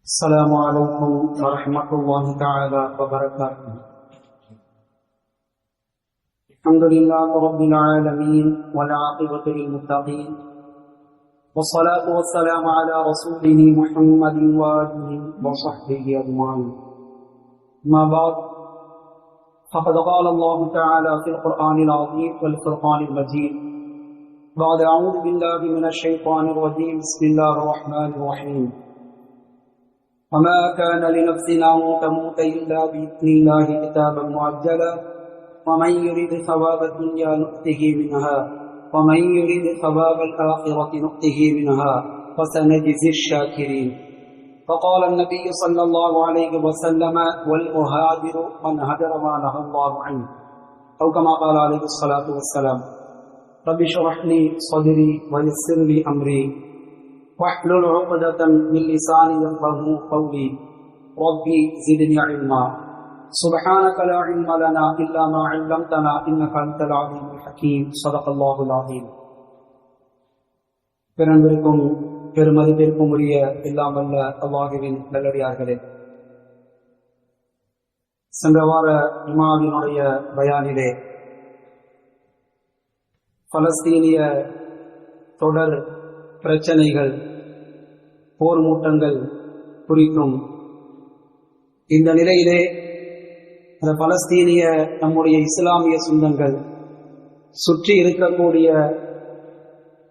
السلام عليكم ورحمة الله تعالى وبركاته. الحمد لله رب العالمين والعاقبة للمتقين، والصلاة والسلام على رسوله محمد وآله وصحبه أجمعين. ما بعد، فقد قال الله تعالى في القرآن العظيم والفرقان المجيد بعد أعوذ بالله من الشيطان الرجيم بسم الله الرحمن الرحيم. وما كان لنفس أن تموت إلا بإذن الله كتابا مؤجلا ومن يرد ثواب الدنيا نؤته منها ومن يرد ثواب الآخرة نؤته منها وسنجزي الشاكرين. فقال النبي صلى الله عليه وسلم والمهاجر من هجر ما نهى الله عنه، أو كما قال عليه الصلاة والسلام. رب اشرح لي صدري ويسر لي أمري واحلل عقدة من لساني يفقهوا قولي ربي زدني علما. سبحانك لا علم لنا إلا ما علمتنا إنك أنت العليم الحكيم. صدق الله العظيم. பெருந்திருக்கும் பெருமதிப்பிற்கும் உரிய எல்லாம் வல்ல அல்லாஹ்வின் நல்லடியார்களே, சென்ற வார இமாமினுடைய பயானிலே பலஸ்தீனிய தொடர் பிரச்சனைகள், போர் மூட்டங்கள் குறித்தும், இந்த நிலையிலே அந்த பலஸ்தீனிய நம்முடைய இஸ்லாமிய சொந்தங்கள் சுற்றி இருக்கக்கூடிய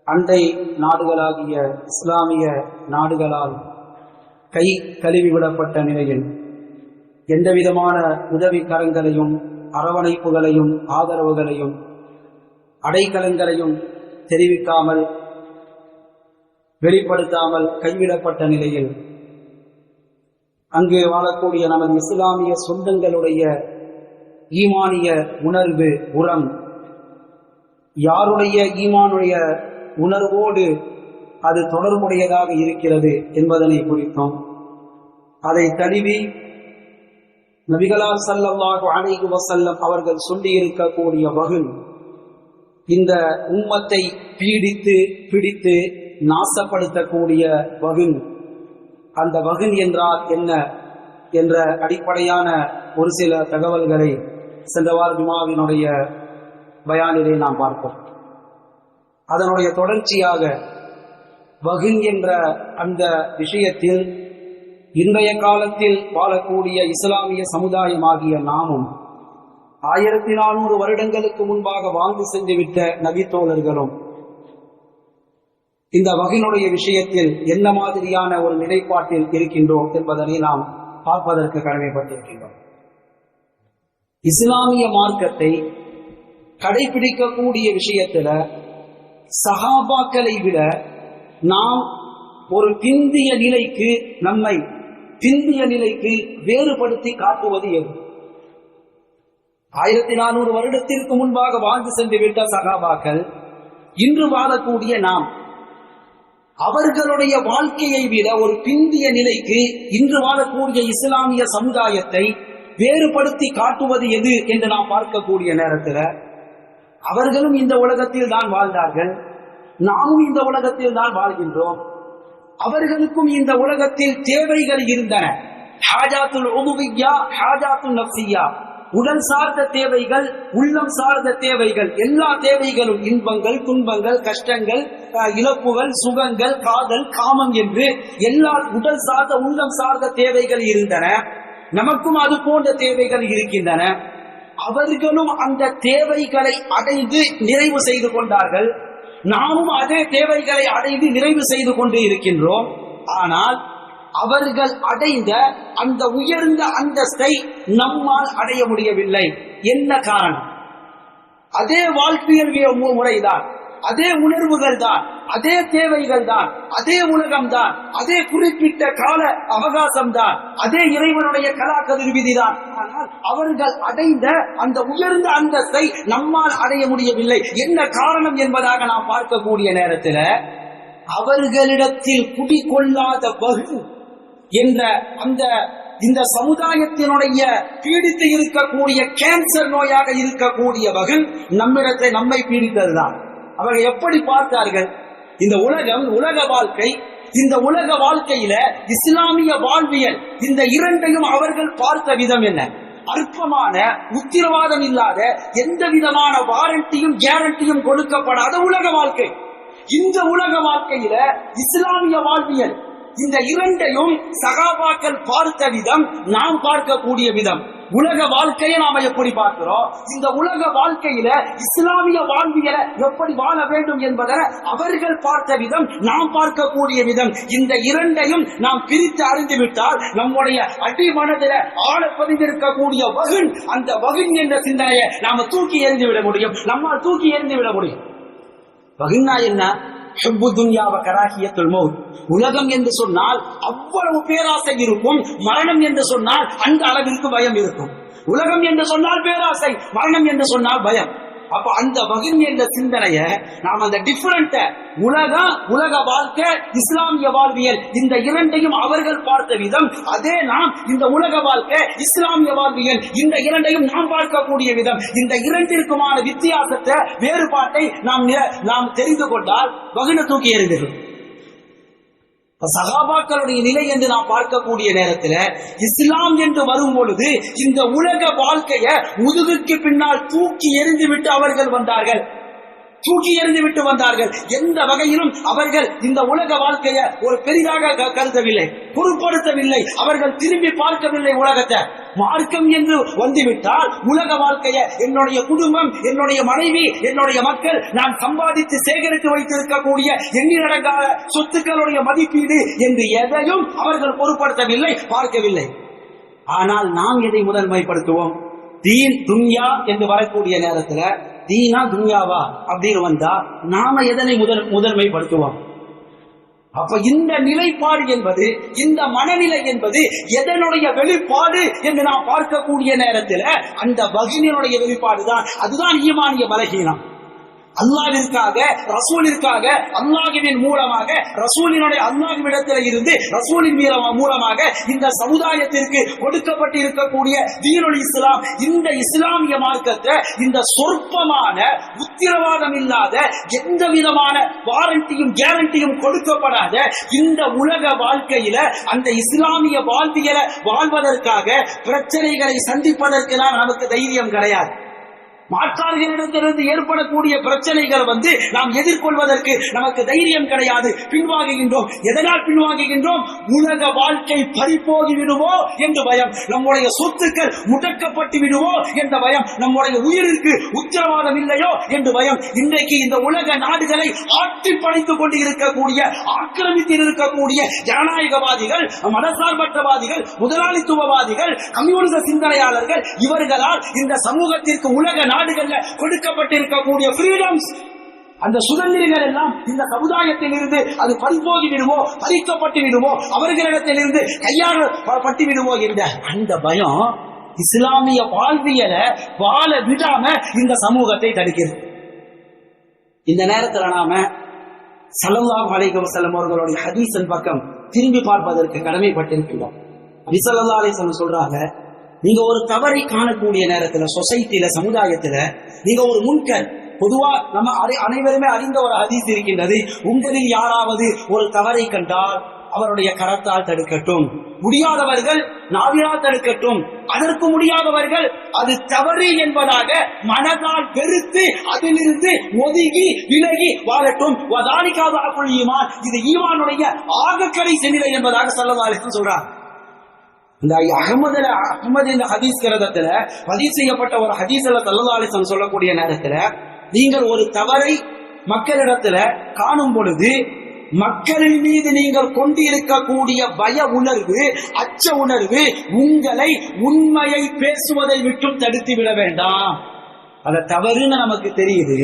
அண்டை நாடுகளாகிய இஸ்லாமிய நாடுகளால் கை கழுவிவிடப்பட்ட நிலையில் எந்தவிதமான உதவி கரங்களையும் அரவணைப்புகளையும் ஆதரவுகளையும் அடைக்கலங்களையும் தெரிவிக்காமல் வெளிப்படுத்தாமல் கைவிடப்பட்ட நிலையில் அங்கு வாழக்கூடிய நமது இஸ்லாமிய சொந்தங்களுடைய ஈமானிய உணர்வு உரம் யாருடைய ஈமானுடைய உணர்வோடு அது தொடர்புடையதாக இருக்கிறது என்பதனை குறித்தோம். அதை தழுவி நபிகளார் ஸல்லல்லாஹு அலைஹி வஸல்லம் அவர்கள் சொல்லியிருக்கக்கூடிய வகுன் இந்த உம்மத்தை பிடித்து நாசப்படுத்தக்கூடிய வகுன், அந்த வகுன் என்றால் என்ன என்ற அடிப்படையான ஒரு சில தகவல்களை சென்றவார் ஜுமாவினுடைய பயானிலே நாம் பார்ப்போம். அதனுடைய தொடர்ச்சியாக வகுன் என்ற அந்த விஷயத்தில் இன்றைய காலத்தில் வாழக்கூடிய இஸ்லாமிய சமுதாயமாகிய நாமும் 1400 வருடங்களுக்கு முன்பாக வாழ்ந்து சென்றுவிட்ட நபித்தோழர்களும் இந்த வகையினுடைய விஷயத்தில் என்ன மாதிரியான ஒரு நிலைப்பாட்டில் இருக்கின்றோம் என்பதனை நாம் பார்ப்பதற்கு கடமைப்பட்டிருக்கின்றோம். இஸ்லாமிய மார்க்கத்தை கடைபிடிக்கக்கூடிய விஷயத்துல சஹாபாக்களை விட நாம் ஒரு பிந்திய நிலைக்கு வேறுபடுத்தி காட்டுவது எது? 1400 வருடத்திற்கு முன்பாக வாழ்ந்து சென்று விட்ட சஹாபாக்கள், இன்று வாழக்கூடிய நாம் அவர்களுடைய வாழ்க்கையை விட ஒரு பிந்திய நிலைக்கு இன்று வாழக்கூடிய இஸ்லாமிய சமுதாயத்தை வேறுபடுத்தி காட்டுவது எது என்று நாம் பார்க்கக்கூடிய நேரத்தில், அவர்களும் இந்த உலகத்தில் தான் வாழ்ந்தார்கள், நாமும் இந்த உலகத்தில் தான் வாழ்கின்றோம். அவர்களுக்கும் இந்த உலகத்தில் தேவைகள் இருந்தன. ஹாஜாத்துல் உதுவிய்யா, ஹாஜாத்துல் நஃப்ஸிய்யா, உடல் சார்ந்த தேவைகள், உள்ளம் சார்ந்த தேவைகள், எல்லா தேவைகளும், இன்பங்கள், துன்பங்கள், கஷ்டங்கள், இழப்புகள், சுகங்கள், காதல், காமம் என்று எல்லா உடல் சார்ந்த உள்ளம் சார்ந்த தேவைகள் இருந்தன. நமக்கும் அது போன்ற தேவைகள் இருக்கின்றன. அவர்களும் அந்த தேவைகளை அடைந்து நிறைவு செய்து கொண்டார்கள். நாமும் அதே தேவைகளை அடைந்து நிறைவு செய்து கொண்டு இருக்கின்றோம். ஆனால் அவர்கள் அடைந்த அந்த உயர்ந்த அந்தஸ்தை நம்மால் அடைய முடியவில்லை. என்ன காரணம்? அதே வாழ்க்கையல் முறைதான், அதே உணர்வுகள் தான், அதே தேவைகள் தான், அதே உலகம் தான், அதே குறிப்பிட்ட கால அவகாசம் தான், அதே இறைவனுடைய கலாக்கதிர் விதிதான். ஆனால் அவர்கள் அடைந்த அந்த உயர்ந்த அந்தஸ்தை நம்மால் அடைய முடியவில்லை. என்ன காரணம் என்பதாக நாம் பார்க்கக்கூடிய நேரத்தில், அவர்களிடத்தில் குடிகொள்ளாத வகு என்ற இந்த சமுதாயத்தினுடைய பீடித்து இருக்கக்கூடிய கேன்சர் நோயாக இருக்கக்கூடிய வகை நம்மை பீடித்ததுதான். அவர்கள் எப்படி பார்த்தார்கள்? இந்த உலக வாழ்க்கை இந்த உலக வாழ்க்கையில இஸ்லாமிய வாழ்வியல் இந்த இரண்டையும் அவர்கள் பார்த்த விதம் என்ன? அற்பமான உத்திரவாதம் இல்லாத எந்த விதமான வாரண்டியும் கேரண்டியும் கொடுக்கப்படாத உலக வாழ்க்கை. இந்த உலக வாழ்க்கையில இஸ்லாமிய வாழ்வியல் இந்த இரண்டையும் சகாபாக்கள் பார்த்த விதம் நாம் பார்க்கக்கூடிய விதம். உலக வாழ்க்கையை நாம எப்படி பார்க்கிறோம், இந்த உலக வாழ்க்கையில இஸ்லாமிய வாழ்வியலை எப்படி வாழ வேண்டும் என்பதை அவர்கள் பார்த்த விதம் நாம் பார்க்கக்கூடிய விதம். இந்த இரண்டையும் நாம் பிரித்து அறிந்துவிட்டால் நம்முடைய அடிமனதில ஆழ பதிந்திருக்கக்கூடிய வகுன், அந்த வகுன் என்ற சிந்தனையை நாம தூக்கி எறிந்து விட முடியும். நம்மால் தூக்கி எறிந்து விட முடியும். வகுன்னா என்ன? உலகம் என்று சொன்னால் அவ்வளவு பேராசை இருக்கும், மரணம் என்று சொன்னால் அந்த அளவிற்கு பயம் இருக்கும். உலகம் என்று சொன்னால் பேராசை, மரணம் என்று சொன்னால் பயம். அப்ப அந்த வகின் என்ற சிந்தனைய நாம் அந்த டிஃபரண்ட உலக வாழ்க்கை இஸ்லாமிய வாழ்வியல் இந்த இரண்டையும் அவர்கள் பார்த்த விதம், அதே நாம் இந்த உலக வாழ்க்கை இஸ்லாமிய வாழ்வியல் இந்த இரண்டையும் நாம் பார்க்கக்கூடிய விதம். இந்த இரண்டிற்குமான வித்தியாசத்தை வேறுபாட்டை நாம் தெரிந்து கொண்டால் வகின தூக்கி எறிந்தது. சகாபாக்களுடைய நிலை என்று நாம் பார்க்கக்கூடிய நேரத்தில் இஸ்லாம் என்று வரும் பொழுது இந்த உலக வாழ்க்கையை முதுகுக்கு பின்னால் தூக்கி எறிந்துவிட்டு அவர்கள் வந்தார்கள். தூக்கி எறிந்துவிட்டு வந்தார்கள். எந்த வகையிலும் அவர்கள் இந்த உலக வாழ்க்கையை ஒரு பெரிதாக கருதவில்லை, பொருட்படுத்தவில்லை. அவர்கள் திரும்பி பார்க்கவில்லை உலகத்தை. மார்க்கம் என்று வந்துவிட்டால் உலக வாழ்க்கையை, என்னுடைய குடும்பம், என்னுடைய மனைவி, என்னுடைய மக்கள், நான் சம்பாதித்து சேகரித்து வைத்திருக்கக்கூடிய எண்ணிலடங்காத சொத்துக்களுடைய மதிப்பீடு என்று எதையும் அவர்கள் பொருட்படுத்தவில்லை, பார்க்கவில்லை. ஆனால் நாம் எதை முதன்மைப்படுத்துவோம்? தீன் துன்யா என்று வரக்கூடிய நேரத்துல தீனா துன்யாவா அப்படின்னு வந்தா நாம எதனை முதன்மைப்படுத்துவோம்? அப்ப இந்த நிலைப்பாடு என்பது, இந்த மனநிலை என்பது எதனுடைய வெளிப்பாடு என்று நாம் பார்க்கக்கூடிய நேரத்தில் அந்த வகினினுடைய வெளிப்பாடு தான். அதுதான் ஈமானிய பலகீனம். அல்லாஹ்விற்காக, ரசூலிற்காக, அல்லாஹ்வின் மூலமாக, ரசூலினுடைய அல்லாஹ்விடத்தில் இருந்து ரசூலின் மூலமாக இந்த சமுதாயத்திற்கு கொடுக்கப்பட்டிருக்கக்கூடிய தீனுல் இஸ்லாம், இந்த இஸ்லாமிய மார்க்கத்தை இந்த சொற்பமான உத்திரவாதம் இல்லாத எந்த விதமான வாரண்டியும் கேரண்டியும் கொடுக்கப்படாத இந்த உலக வாழ்க்கையில அந்த இஸ்லாமிய வாழ்வியலை வாழ்வதற்காக பிரச்சனைகளை சந்திப்பதற்கு தான் நமக்கு தைரியம் கிடையாது. மாற்றார்களிடத்திலிருந்து ஏற்படக்கூடிய பிரச்சனைகள் நாம் எதிர்கொள்வதற்கு நமக்கு தைரியம் கிடையாது. பின்வாங்குகின்றோம். எதனால் பின்வாங்குகின்றோம்? உலக வாழ்க்கை பறிபோகி விடுவோ என்று பயம், நம்முடைய சொத்துக்கள் முடக்கப்பட்டு விடுவோ என்ற பயம், நம்முடைய உயிருக்கு உத்தரவாதம் இல்லையோ என்று பயம். இன்றைக்கு இந்த உலக நாடுகளை ஆட்டி படைத்துக் கொண்டு இருக்கக்கூடிய, ஆக்கிரமித்து இருக்கக்கூடிய ஜனநாயகவாதிகள், மதசார்பற்றவாதிகள், முதலாளித்துவவாதிகள், கம்யூனிச சிந்தனையாளர்கள், இவர்களால் இந்த சமூகத்திற்கு உலக நாடுகள்ல கொடுக்கப்பட்டிருக்கக்கூடிய ஃப்ரீடம்ஸ், அந்த சுதந்திரங்கள் எல்லாம் இந்த சமுதாயத்தில் இருந்து அது பறிபோகி விடுவோ, பறிக்கப்பட்டு விடுவோ, அவர்களிடத்தில் இருந்து கையாளப்பட்டு விடுவோ என்ற அந்த பயம் இஸ்லாமிய வாழ்வியலை வாழ விடாம இந்த சமூகத்தை தடுக்கிறது. இந்த நேரத்தில் நாம ஸல்லல்லாஹு அலைஹி வஸல்லம் அவர்களுடைய ஹதீஸின் பக்கம் திரும்பி பார்ப்பதற்கு கடமைப்பட்டிருக்கிறோம். நபி ஸல்லல்லாஹு அலைஹி வஸல்லம் சொல்றாங்க, நீங்க ஒரு தவறை காணக்கூடிய நேரத்துல, சொசைட்டில, சமுதாயத்துல நீங்க ஒரு முன்கர், பொதுவா நம்ம அனைவருமே அறிந்த ஒரு ஹதீஸ் இருக்கின்றது, உங்களில் யாராவது ஒரு தவறை கண்டால் அவருடைய கரத்தால் தடுக்கட்டும், முடியாதவர்கள் நாவினால் தடுக்கட்டும், அதற்கு முடியாதவர்கள் அது தவறு என்பதாக மனதால் வெறுத்து அதிலிருந்து ஒதுங்கி விலகி வாழட்டும். இது ஈமானுடைய ஆகக்கடைசி நிலை என்பதாக ஸல்லல்லாஹு அலைஹி வஸல்லம் சொல்றார். இந்த அஹ்மது இந்த ஹதீஸ் கிரந்தத்துல பதிவு செய்யப்பட்ட ஒரு ஹதீஸ்ல ஸல்லல்லாஹு அலைஹி வஸல்லம் சொல்லக்கூடிய நேரத்துல, நீங்கள் ஒரு தவறை மக்களிடத்துல காணும் பொழுது மக்களின் மீது நீங்கள் கொண்டிருக்கக்கூடிய பய உணர்வு, அச்ச உணர்வு உங்களை உண்மையை பேசுவதை விட்டும் தடுத்து விட வேண்டாம். அத தவறுன்னு நமக்கு தெரியுது,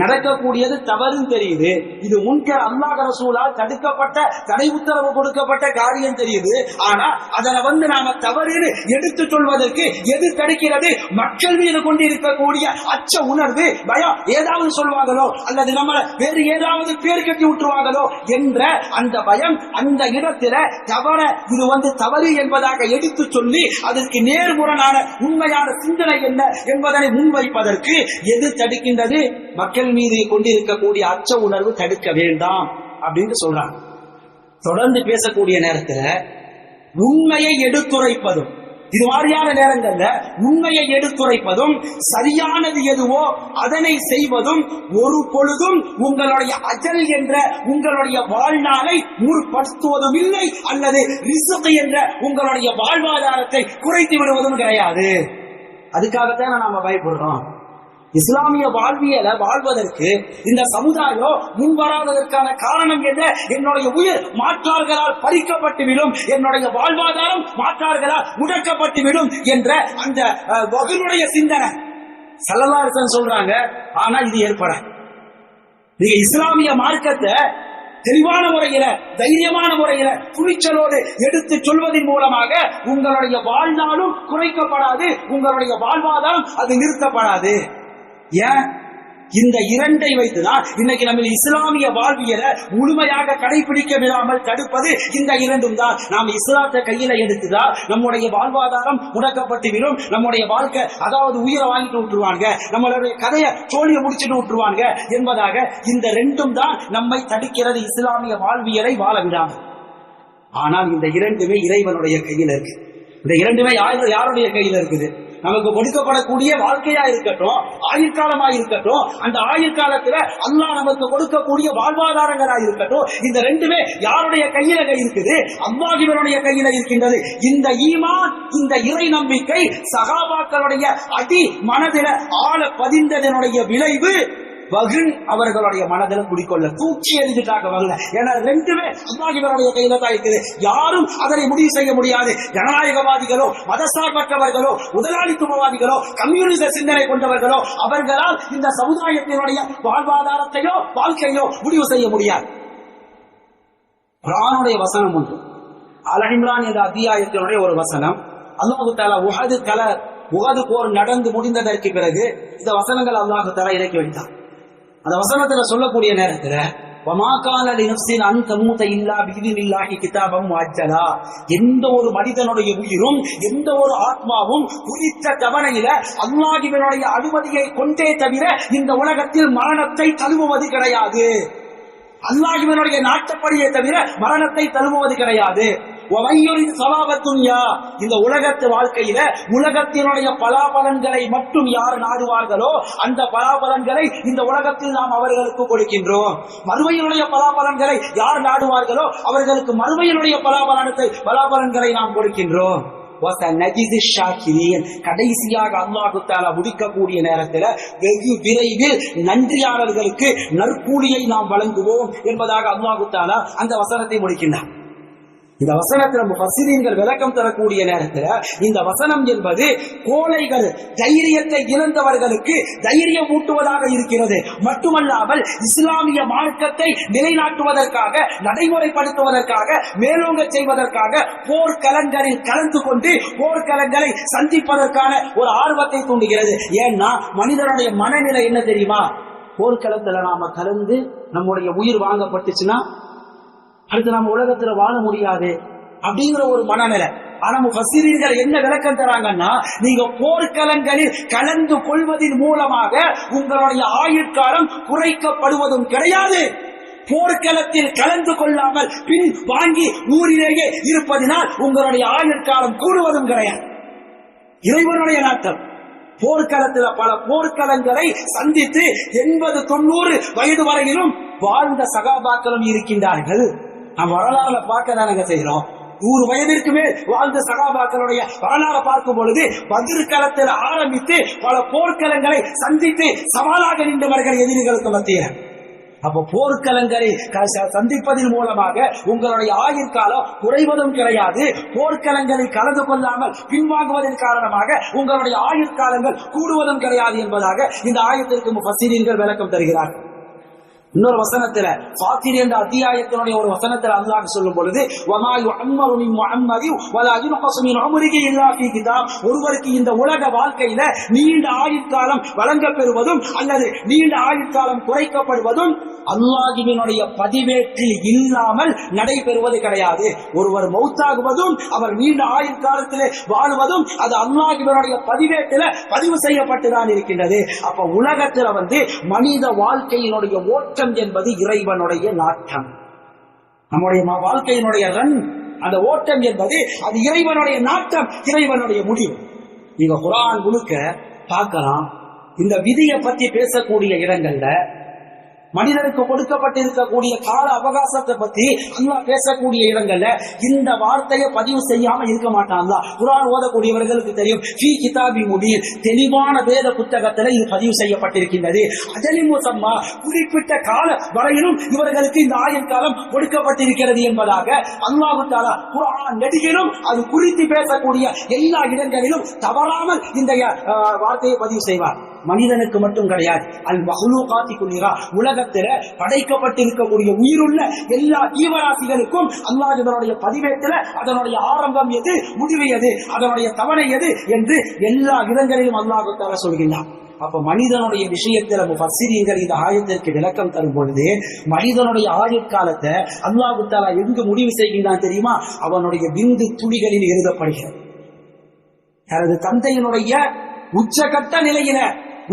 நடக்கக்கூடியது தவறுன்னு தெரியுது, இது முன்கர் அல்லாஹ் ரசூலால் தடுக்கப்பட்ட, தடை உத்தரவு கொடுக்கப்பட்ட காரியம் தெரியுது. ஆனா அதனை நாம தவறுன்னு எடுத்து சொல்வதற்கு எது தடுக்கிறது? மக்கள் மீது கொண்டு இருக்கக்கூடிய அச்ச உணர்வு, பயம், ஏதாவது சொல்வாங்களோ அல்லது நம்மள வேறு ஏதாவது பேர் கட்டி விட்டுருவாங்களோ என்ற அந்த பயம், அந்த இடத்துல தவற இது தவறு என்பதாக எடுத்து சொல்லி அதற்கு நேர்முரணான உண்மையான சிந்தனை என்ன என்பதனை முன்வைப்பதற்கு எது தடுக்கின்றது? மக்கள் மீது கொண்டிருக்கக்கூடிய அச்ச உணர்வு தடுக்க வேண்டாம் அப்படின்னு சொல்றாங்க. தொடர்ந்து பேசக்கூடிய நேரத்துல உண்மையை எடுத்துரைப்பதும், இது மாதிரியான நேரங்கள்ல உண்மையை எடுத்துரைப்பதும், சரியானது எதுவோ அதனை செய்வதும் ஒரு பொழுதும் உங்களுடைய அஜல் என்ற உங்களுடைய வாழ்நாளை முற்படுத்துவதும் இல்லை, அல்லது ரிஸ்க் என்ற உங்களுடைய வாழ்வாதாரத்தை குறைத்து விடுவதும் கிடையாது. அதுக்காகத்தான் நாம பயப்படுறோம். இஸ்லாமிய வாழ்வியலை வாழ்வதற்கு இந்த சமுதாயம் முன்வராததற்கான காரணம் என்ன? என்னுடைய உயிர் மாற்றார்களால் பறிக்கப்பட்டுவிடும், என்னுடைய வாழ்வாதாரம் மாற்றார்களால் முடக்கப்பட்டுவிடும் என்ற அந்த வகுனுடைய சிந்தனை ஸல்லல்லாஹு அலைஹி வஸல்லம் சொல்றாங்க. ஆனா இது ஏற்பட நீங்க இஸ்லாமிய மார்க்கத்தை தெளிவான முறையில, தைரியமான முறையில, துணிச்சலோடு எடுத்து சொல்வதன் மூலமாக உங்களுடைய வாழ்நாளும் குறைக்கப்படாது, உங்களுடைய வாழ்வாதாரம் அது நிறுத்தப்படாது. ஏன்? இந்த இரண்டை வைத்துதான் இன்னைக்கு நம்ம இஸ்லாமிய வாழ்வியலை முழுமையாக கடைபிடிக்க விடாமல் தடுப்பது இந்த இரண்டும் தான். நாம் இஸ்லாத்தை கையில எடுத்துதான் நம்முடைய வாழ்வாதாரம் முடக்கப்பட்டு விடும், நம்முடைய வாழ்க்கை அதாவது உயிரை வாங்கிட்டு விட்டுருவாங்க, நம்மளுடைய கதையை தோழியை முடிச்சுட்டு விட்டுருவாங்க என்பதாக இந்த ரெண்டும் தான் நம்மை தடுக்கிறது, இஸ்லாமிய வாழ்வியலை வாழ விடாமல். ஆனால் இந்த இரண்டுமே இறைவனுடைய கையில் இருக்கு. இந்த இரண்டுமே யாருடைய கையில் இருக்குது? நமக்கு கொடுக்கப்படக்கூடிய வாழ்க்கையா இருக்கட்டும், ஆயுட்காலமா இருக்கட்டும், அந்த ஆயுட்காலத்துல அல்லாஹ் நமக்கு கொடுக்கக்கூடிய வாழ்வாதாரங்களா இருக்கட்டும், இந்த ரெண்டுமே யாருடைய கையில இருக்குது? அல்லாஹ்வினுடைய கையில இருக்கின்றது. இந்த ஈமான், இந்த இறை நம்பிக்கை சஹாபாக்களுடைய அடி மனதில ஆழ பதிந்ததனுடைய விளைவு வகுன் அவர்களுடைய மனதில் குடிக்கொள்ள தூக்கி எறிஞ்சிட்டாங்க வகுல. ஏன்னா ரெண்டுமே அல்லாஹ்வினுடைய கையில தான் இருக்குது. யாரும் அதனை முடிவு செய்ய முடியாது. ஜனநாயகவாதிகளோ, மதசார்பற்றவர்களோ, முதலாளித்துவவாதிகளோ, கம்யூனிச சிந்தனை கொண்டவர்களோ அவர்களால் இந்த சமுதாயத்தினுடைய வாழ்வாதாரத்தையோ வாழ்க்கையோ முடிவு செய்ய முடியாது. குர்ஆனுடைய வசனம் உண்டு. அல் இம்ரான் என்ற அத்தியாயத்தினுடைய ஒரு வசனம். அல்லாஹ் தஆலா உஹது போர் நடந்து முடிந்ததற்கு பிறகு இந்த வசனங்கள் அல்லாஹ் தஆலா இறக்கி வைத்தார். அந்த வசனத்துல சொல்லக்கூடிய நேரத்துல எந்த ஒரு மனிதனுடைய உயிரும், எந்த ஒரு ஆத்மாவும் குறித்த தவணையில அல்லாஹ்வினுடைய அனுமதியை கொண்டே தவிர இந்த உலகத்தில் மரணத்தை தழுவுவது கிடையாது. அல்லாஹ்வினுடைய நாட்டப்படியே தவிர மரணத்தை தழுவுவது கிடையாது. இந்த உலகத்து வாழ்க்கையில உலகத்தினுடைய பலாபலன்களை மட்டும் யார் நாடுவார்களோ அந்த பலாபலன்களை இந்த உலகத்தில் நாம் அவர்களுக்கு கொடுக்கின்றோம். மறுமையினுடைய பலாபலன்களை யார் நாடுவார்களோ அவர்களுக்கு மறுமையினுடைய பலாபலன்களை நாம் கொடுக்கின்றோம். கடைசியாக அல்லாஹ் தஆலா முடிக்கக்கூடிய நேரத்தில் வெகு விரைவில் நன்றியாளர்களுக்கு நற்கூலியை நாம் வழங்குவோம் என்பதாக அல்லாஹ் தஆலா அந்த வசனத்தை முடிக்கின்றார். இந்த வசனத்துல முஃபஸ்ஸிரீன்கள் விளக்கம் தரக்கூடிய நேரத்தில் இந்த வசனம் என்பது கோழைகள், தைரியத்தை இழந்தவர்களுக்கு தைரியம் ஊட்டுவதாக இருக்கிறது. மட்டுமல்லாமல் இஸ்லாமிய மார்க்கத்தை நிலைநாட்டுவதற்காக, நடைமுறைப்படுத்துவதற்காக, மேலோங்க செய்வதற்காக போர்க்களங்களில் கலந்து கொண்டு போர்க்களங்களை சந்திப்பதற்கான ஒரு ஆர்வத்தை தூண்டுகிறது. ஏன்னா மனிதனுடைய மனநிலை என்ன தெரியுமா? போர்க்களத்துல நாம கலந்து நம்முடைய உயிர் வாங்கப்பட்டுச்சுன்னா அடுத்து நம்ம உலகத்துல வாழ முடியாது அப்படிங்கிற ஒரு மனநிலை. ஆனா முஃபஸ்ஸிரீன்கள் என்ன விளக்கம் தராங்கன்னா, நீங்க போர்க்களங்களில் கலந்து கொள்வதன் மூலமாக உங்களுடைய ஆயுட்காலம் குறைக்கப்படுவதும் கிடையாது. போர்க்களத்தில் கலந்து கொள்ளாமல் பின் வாங்கி ஊரிலேயே இருப்பதினால் உங்களுடைய ஆயுட்காலம் கூடுவதும் கிடையாது. இறைவனுடைய நாட்டம். போர்க்களத்தில் பல போர்க்களங்களை சந்தித்து 80-90 வயது வரையிலும் வாழ்ந்த சகாபாக்களும் இருக்கின்றார்கள். நாம் வரலாறுல பார்க்க தானங்க செய்யறோம். 100 வயதிற்கு மேல் வாழ்ந்த சகாபாக்களுடைய வரலாறு பார்க்கும் பொழுது பத்ர் களத்தில் ஆரம்பித்து பல போர்க்களங்களை சந்தித்து சவாலாக நின்றவர்கள் எதிரிகளுக்கு மத்தியில். அப்ப போர்க்களங்களை சந்திப்பதன் மூலமாக உங்களுடைய ஆயுட்காலம் குறைவதும் கிடையாது. போர்க்களங்களில் கலந்து கொள்ளாமல் பின்வாங்குவதன் காரணமாக உங்களுடைய ஆயுட்காலங்கள் கூடுவதும் கிடையாது என்பதாக இந்த ஆயத்திற்கு முஃபஸ்ஸிரீன்கள் விளக்கம் தருகிறார்கள். இன்னொரு வசனத்துல ஃபாத்திர் என்ற அத்தியாயத்தினுடைய ஒரு வசனத்துல அல்லாஹ் சொல்லும் பொழுது ஒருவருக்கு இந்த உலக வாழ்க்கையில நீண்ட ஆயுட்காலம் வழங்க பெறுவதும் அல்லது நீண்ட ஆயுட்காலம் குறைக்கப்படுவதும் அல்லாஹ்வினுடைய பதிவேட்டில் இல்லாமல் நடைபெறுவது கிடையாது. ஒருவர் மௌத்தாகுவதும் அவர் நீண்ட ஆயுட்காலத்திலே வாழ்வதும் அது அல்லாஹ்வினுடைய பதிவேட்டில பதிவு செய்யப்பட்டுதான் இருக்கின்றது. அப்ப உலகத்துல மனித வாழ்க்கையினுடைய ஓட்டம் என்பது இறைவனுடைய நாட்டம். நம்முடைய வாழ்க்கையினுடைய ரன், அந்த ஓட்டம் என்பது அது இறைவனுடைய நாட்டம், இறைவனுடைய முடிவு. நீங்க குர்ஆன் முழுக்க பார்க்கலாம். இந்த விதியை பத்தி பேசக்கூடிய இடங்கள்ல, மனிதனுக்கு கொடுக்கப்பட்டிருக்கக்கூடிய கால அவகாசத்தை பத்தி அல்லாஹ் பேசக்கூடிய இடங்கள்ல இந்த வார்த்தையை பதிவு செய்யாம இருக்க மாட்டான் அல்லாஹ். குர்ஆன் ஓதக்கூடியவர்களுக்கு தெரியும், ஃபீ கிதாபி முபீன், தெளிவான வேத புத்தகத்துல இது பதிவு செய்யப்பட்டிருக்கின்றது. அஜலி முஸம்மா, குறிப்பிட்ட கால வரையிலும் இவர்களுக்கு இந்த ஆயுள் காலம் கொடுக்கப்பட்டிருக்கிறது என்பதாக அல்லாஹ் தஆலா குர்ஆன் நெடுகிலும் அது குறித்து பேசக்கூடிய எல்லா இடங்களிலும் தவறாமல் இந்த வார்த்தையை பதிவு செய்வார். மனிதனுக்கு மட்டும் கிடையாது, அல் மஹ்லூகாத்தி குல்லிஹா, உலகத்தில படைக்கப்பட்டிருக்கக்கூடிய உயிருள்ள எல்லா ஜீவராசிகளுக்கும் அல்லாஹ் இதனுடைய பதிவேட்டில் அதனுடைய ஆரம்பம் எது, முடிவு எது, அதனுடைய தவணை எது என்று எல்லா இடங்களிலும் அல்லாஹ் தஆலா சொல்கிறார். அப்ப மனிதனுடைய விஷயத்தில் முஃபஸ்ஸிரீன்கள் இந்த ஆயத்திற்கு விளக்கம் தரும் பொழுது, மனிதனுடைய ஆயுட்காலத்தை அல்லாஹ் தஆலா எங்கு முடிவு செய்கின்றான் தெரியுமா? அவனுடைய விந்து துளிகளில் எழுதப்படுகிறது. தனது தந்தையினுடைய உச்சகட்ட நிலையில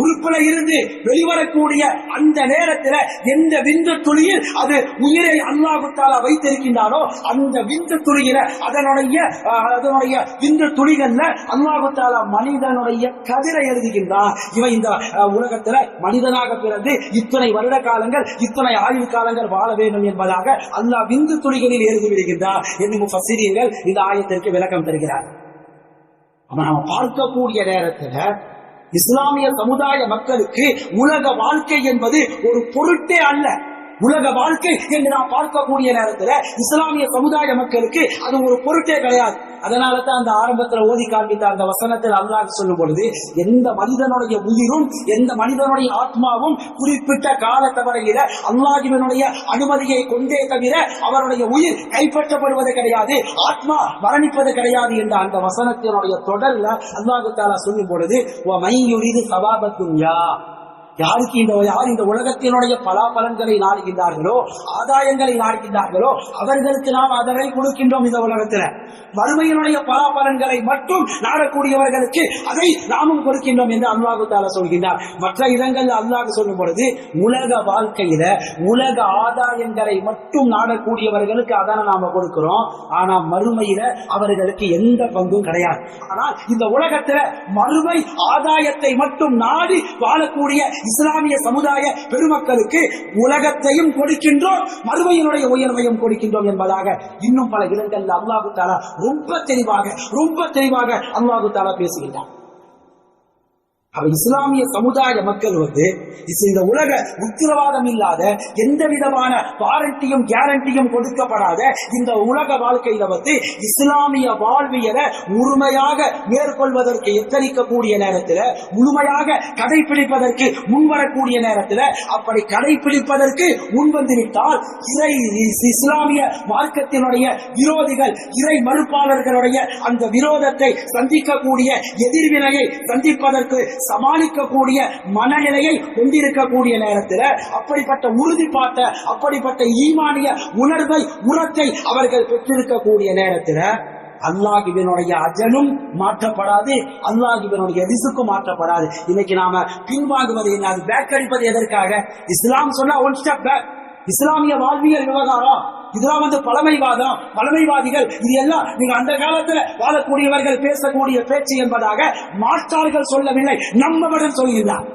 உறுப்புல இருந்து வெளிவரக்கூடிய அந்த நேரத்தில் எந்த விந்து துளியில் அது உயிரை அல்லாஹ் தஆலா வைத்திருக்கின்றானோ அந்த விந்து துளியில அதனுடைய விந்து துளிகள்ல அல்லாஹ் தஆலா மனிதனுடைய கதிரை எழுதுகின்றான். இவன் இந்த உலகத்துல மனிதனாக பிறந்து இத்தனை வருட காலங்கள், இத்தனை ஆயுள் காலங்கள் வாழ வேண்டும் என்பதாக அல்லாஹ் விந்து துளிகளில் எழுதி விடுகின்றார் என்று முஃபஸ்ஸிரீன்கள் இந்த ஆயத்திற்கு விளக்கம் தருகிறார். நாம பார்க்கக்கூடிய நேரத்துல இஸ்லாமிய சமுதாய மக்களுக்கு உலக வாழ்க்கை என்பது ஒரு பொருட்டே அல்ல. உலக வாழ்க்கை என்று நாம் பார்க்கக்கூடிய நேரத்தில் இஸ்லாமிய சமுதாய மக்களுக்கு அது ஒரு பொருட்டே கிடையாது. அதனால தான் அந்த ஆரம்பத்தில் ஓதி காண்பித்த அந்த வசனத்தில் அல்லாஹ் சொல்லும் பொழுது, எந்த மனிதனுடைய உயிரும் எந்த மனிதனுடைய ஆத்மாவும் குறிப்பிட்ட காலத்தவரையில அல்லாஹ்வினுடைய அனுமதியை கொண்டே தவிர அவருடைய உயிர் கைப்பற்றப்படுவது கிடையாது, ஆத்மா மரணிப்பது கிடையாது என்ற அந்த வசனத்தினுடைய தொடர்ல அல்லாஹ் தஆலா சொல்லும் பொழுது, வமை யுரிது ஸவாபத் துன்யா, யாருக்கு யார் இந்த உலகத்தினுடைய பலாபலன்களை நாடுகின்றார்களோ, ஆதாயங்களை நாடுகின்றார்களோ, அவர்களுக்கு நாம் அதனை கொடுக்கின்றோம். இந்த உலகத்தில் மறுமையினுடைய பலாபலன்களை மட்டும் நாடக்கூடியவர்களுக்கு அதை நாமும் கொடுக்கின்றோம் என்று அல்லாஹ் தஆலா சொல்கின்றார். மற்ற இடங்களில் அல்லாஹ் சொல்லும் பொழுது, உலக வாழ்க்கையில உலக ஆதாயங்களை மட்டும் நாடக்கூடியவர்களுக்கு அதனை நாம கொடுக்கிறோம், ஆனா மறுமையில அவர்களுக்கு எந்த பங்கும் கிடையாது. ஆனால் இந்த உலகத்துல மறுமை ஆதாயத்தை மட்டும் நாடி வாழக்கூடிய இஸ்லாமிய சமுதாய பெருமக்களுக்கு உலகத்தையும் கொடுக்கின்றோம், மறுமையினுடைய உயர்வையும் கொடுக்கின்றோம் என்பதாக இன்னும் பல இடங்களில் அல்லாஹ் தஆலா ரொம்ப தெளிவாக அல்லாஹ் தஆலா பேசுகின்றார். அவ இஸ்லாமிய சமுதாய மக்கள் இந்த உலக உத்தரவாதம் இல்லாத, எந்த விதமான வாரண்டியும் கேரண்டியும் கொடுக்கப்படாத இந்த உலக வாழ்க்கையில இஸ்லாமிய வாழ்வியலை முழுமையாக மேற்கொள்வதற்கு எத்தரிக்கக்கூடிய நேரத்தில், முழுமையாக கடைபிடிப்பதற்கு முன்வரக்கூடிய நேரத்தில், அப்படி கடைபிடிப்பதற்கு முன்வந்துவிட்டால் இஸ்லாமிய மார்க்கத்தினுடைய விரோதிகள், இறை மறுப்பாளர்களுடைய அந்த விரோதத்தை சந்திக்கக்கூடிய, எதிர்வினையை சந்திப்பதற்கு சமாளிக்கக்கூடிய மனநிலையை கொண்டிருக்கக்கூடிய நேரத்தில், அப்படிப்பட்ட உறுதிப்பாட்ட, அப்படிப்பட்ட ஈமானிய உணர்வை, உரத்தை அவர்கள் பெற்றிருக்கக்கூடிய நேரத்தில் அல்லாஹ்வினுடைய அஜலும் மாற்றப்படாது, அல்லாஹ்வினுடைய ரிஸ்க்கும் மாற்றப்படாது. இன்னைக்கு நாம பின்வாங்குவது என்ன? அது பேக் அடிப்பது எதற்காக? இஸ்லாம் சொன்னா ஒன் ஸ்டெப் பேக். இஸ்லாமிய வாழ்வியல் விவகாரம் இதெல்லாம் பழமைவாதம், பழமைவாதிகள், இது எல்லாம் நீங்க அந்த காலத்துல வாழக்கூடியவர்கள் பேசக்கூடிய பேச்சு என்பதாக மாற்றார்கள் சொல்லவில்லை, நம்மவர்கள் சொல்கிறார்.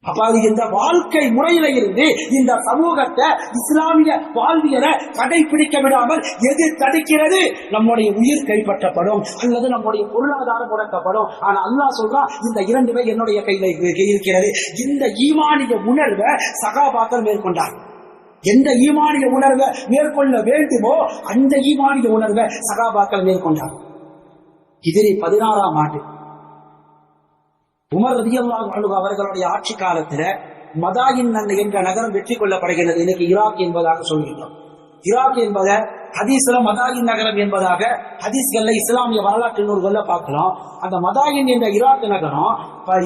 அப்ப இந்த வாழ்க்கை முறையில இருந்து இந்த சமூகத்தை, இஸ்லாமிய வாழ்வியலை கடைபிடிக்க விடாமல் எது தடுக்கிறது? நம்முடைய உயிர் கைப்பற்றப்படும் அல்லது நம்முடைய பொருளாதாரம் முடக்கப்படும். ஆனா அல்லாஹ் சொல்றான், இந்த இரண்டுமே என்னுடைய கையில இருக்கிறது. இந்த ஈமானிய உணர்வை சகாபாக்கள் மேற்கொண்டார். எந்த ஈமானிய உணர்வை மேற்கொள்ள வேண்டுமோ அந்த ஈமானிய உணர்வை சகாபாக்கள் மேற்கொண்டார். ஹிஜ்ரி 16ஆம் ஆண்டு உமர் ரலியல்லாஹு அன்ஹு அவர்களுடைய ஆட்சி காலத்துல மதாயின் என்ற நகரம் வெற்றி கொள்ளப்படுகிறது. இன்னைக்கு ஈராக் என்பதாக சொல்கின்றோம். ஈராக் என்பதை ஹதீஸ்ல மதாயின் நகரம் என்பதாக ஹதீஸ்கள்ல, இஸ்லாமிய வரலாற்று நூல்கள்ல பார்க்கலாம். அந்த மதாயின் என்ற ஈராக் நகரம்